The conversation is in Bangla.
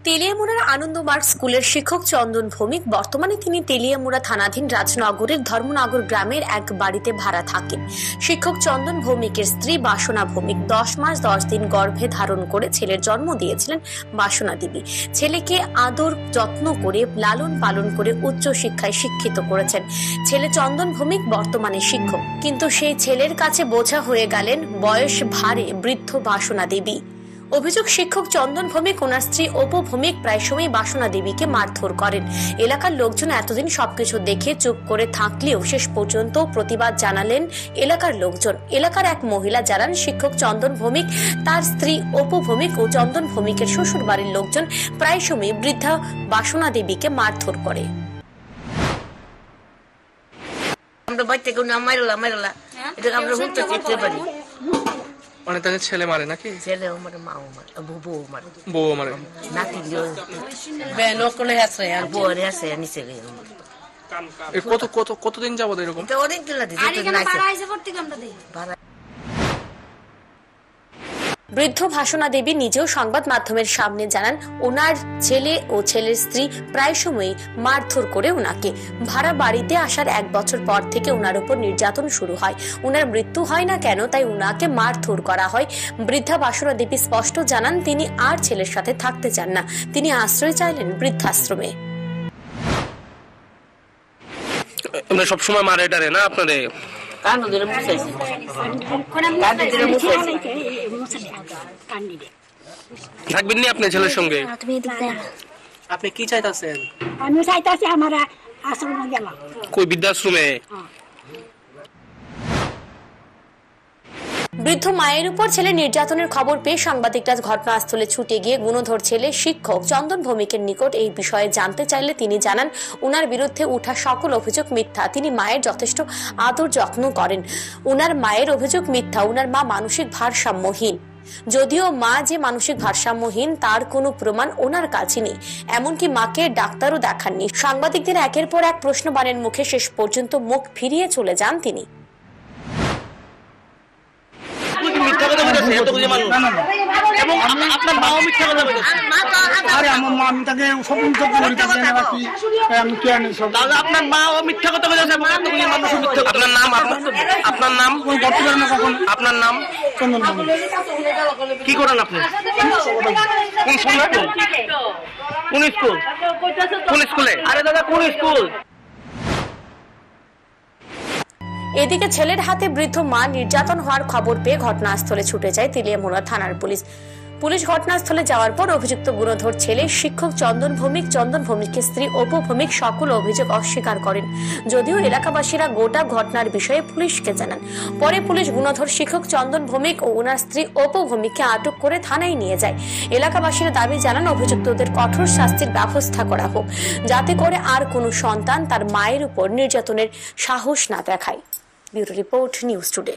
তেলিয়ামুড়ার আনন্দমার্গ স্কুলের শিক্ষক চন্দন ভৌমিক বর্তমানে তিনি তেলিয়ামুড়া থানাধীন রাজনগরের ধর্মনগর গ্রামের এক বাড়িতে ভাড়া থাকেন। শিক্ষক চন্দন ভৌমিকের স্ত্রী বাসনা ভৌমিক 10 মাস 10 দিন গর্ভে ধারণ করে ছেলের জন্ম দিয়েছিলেন বাসনা দেবী। ছেলেকে আদর যত্ন করে লালন পালন করে উচ্চ শিক্ষায় শিক্ষিত করেছেন। ছেলে চন্দন ভৌমিক বর্তমানে শিক্ষক, কিন্তু সেই ছেলের কাছে বোঝা হয়ে গেলেন বয়স ভারে বৃদ্ধ বাসনা দেবী। অভিযোগ, শিক্ষক চন্দন ভৌমিক ওনার স্ত্রী অপু ভৌমিক প্রায় সময় বাসনা দেবীকে মারধর করেন। এলাকার লোকজন এতদিন সবকিছু দেখে চুপ করে থাকলেও শেষ পর্যন্ত প্রতিবাদ জানালেন এলাকার লোকজন। এলাকার এক মহিলা জানান, শিক্ষক চন্দন ভৌমিক, তার স্ত্রী অপু ভৌমিক ও চন্দন ভৌমিকের শ্বশুর বাড়ির লোকজন প্রায় সময় বৃদ্ধা বাসনা দেবীকে মারধর করে। আমরা বাড়িতে কোনো মাইরলা এটা আমরা হুঁতে দেখতে পারি। মানে তাদের ছেলে মারে নাকি? ছেলে মারে, মাও মারে, বউ মারে, বউ মারে, নাতি বেনকলে আছে আর বউরে আছে নিচে গিয়ে। কতদিন যাবত এরকম? এটা অনেক দিন লাগে, যেতে নাইছে ভাড়া। বৃদ্ধ ভাসনা দেবী নিজেও সংবাদ মাধ্যমের সামনে জানান, ওনার ছেলে ও ছেলের স্ত্রী প্রায় সময়ই মারধর করে ওনাকে। ভাড়া বাড়িতে আসার 1 বছর পর থেকে ওনার উপর নির্যাতন শুরু হয়। ওনার মৃত্যু হয় না কেন, তাই ওনাকে মারধর করা হয়। বৃদ্ধা ভাসনা দেবী স্পষ্ট জানান, তিনি আর ছেলের সাথে থাকতে চান না, তিনি আশ্রয় চাইলেন বৃদ্ধাশ্রমে। সবসময় মারে ডারে না আপনাদের? থাকবেন নি আপনি ছেলের সঙ্গে? আপনি কি চাইতেছেন? আমি চাইতেছি আমার আশ্রমে গেলাম। কই বৃদ্ধাশ্রমে? বৃদ্ধ মায়ের উপর ছেলে নির্যাতনের খবর পেয়ে সাংবাদিকরা ঘটনাস্থলে ছুটে গিয়ে গুণধর ছেলে শিক্ষক চন্দন ভৌমিকের নিকট এই বিষয়ে জানতে চাইলে তিনি জানান, উনার বিরুদ্ধে উঠা সকল অভিযোগ মিথ্যা। তিনি মায়ের যথেষ্ট আদর যত্ন করেন। উনার মায়ের অভিযোগ মিথ্যা। উনার মা মানসিক ভারসাম্যহীন। যদিও মা যে মানসিক ভারসাম্যহীন তার কোনো প্রমাণ ওনার কাছে নেই, এমনকি মাকে ডাক্তারও দেখাননি। সাংবাদিকদের একের পর এক প্রশ্নবাণের মুখে শেষ পর্যন্ত মুখ ফিরিয়ে চলে যান তিনি। আপনার মাও মিথ্যা কথা বলেছে? আরে আমার মা, আমি তাকে আপনার মাও মিথ্যা কথা বলেছে? আপনার নাম? আপনার নাম? আপনার নাম কি করেন আপনি? কোন স্কুল? কোন স্কুলে? আরে দাদা, কোন স্কুল? এদিকে ছেলের হাতে বৃদ্ধ মা নির্যাতন হওয়ার খবর পেয়ে ঘটনাস্থলে ছুটে যায় তেলিয়ামুড়া থানার পুলিশ ঘটনাস্থলে যাওয়ার পর অভিযুক্ত গুণধর ছেলে শিক্ষক চন্দন ভৌমিকের স্ত্রী অপু ভৌমিক সকল অভিযোগ অস্বীকার করেন। যদিও এলাকাবাসীরা গোটা ঘটনার বিষয়ে পুলিশকে জানান। পরে পুলিশ গুণধর শিক্ষক চন্দন ভৌমিক ও ওনার স্ত্রী অপু ভৌমিককে আটক করে থানায় নিয়ে যায়। এলাকাবাসীরা দাবি জানান, অভিযুক্তদের কঠোর শাস্তির ব্যবস্থা করা হোক, যাতে করে আর কোনো সন্তান তার মায়ের উপর নির্যাতনের সাহস না দেখায়। Bureau report, news today.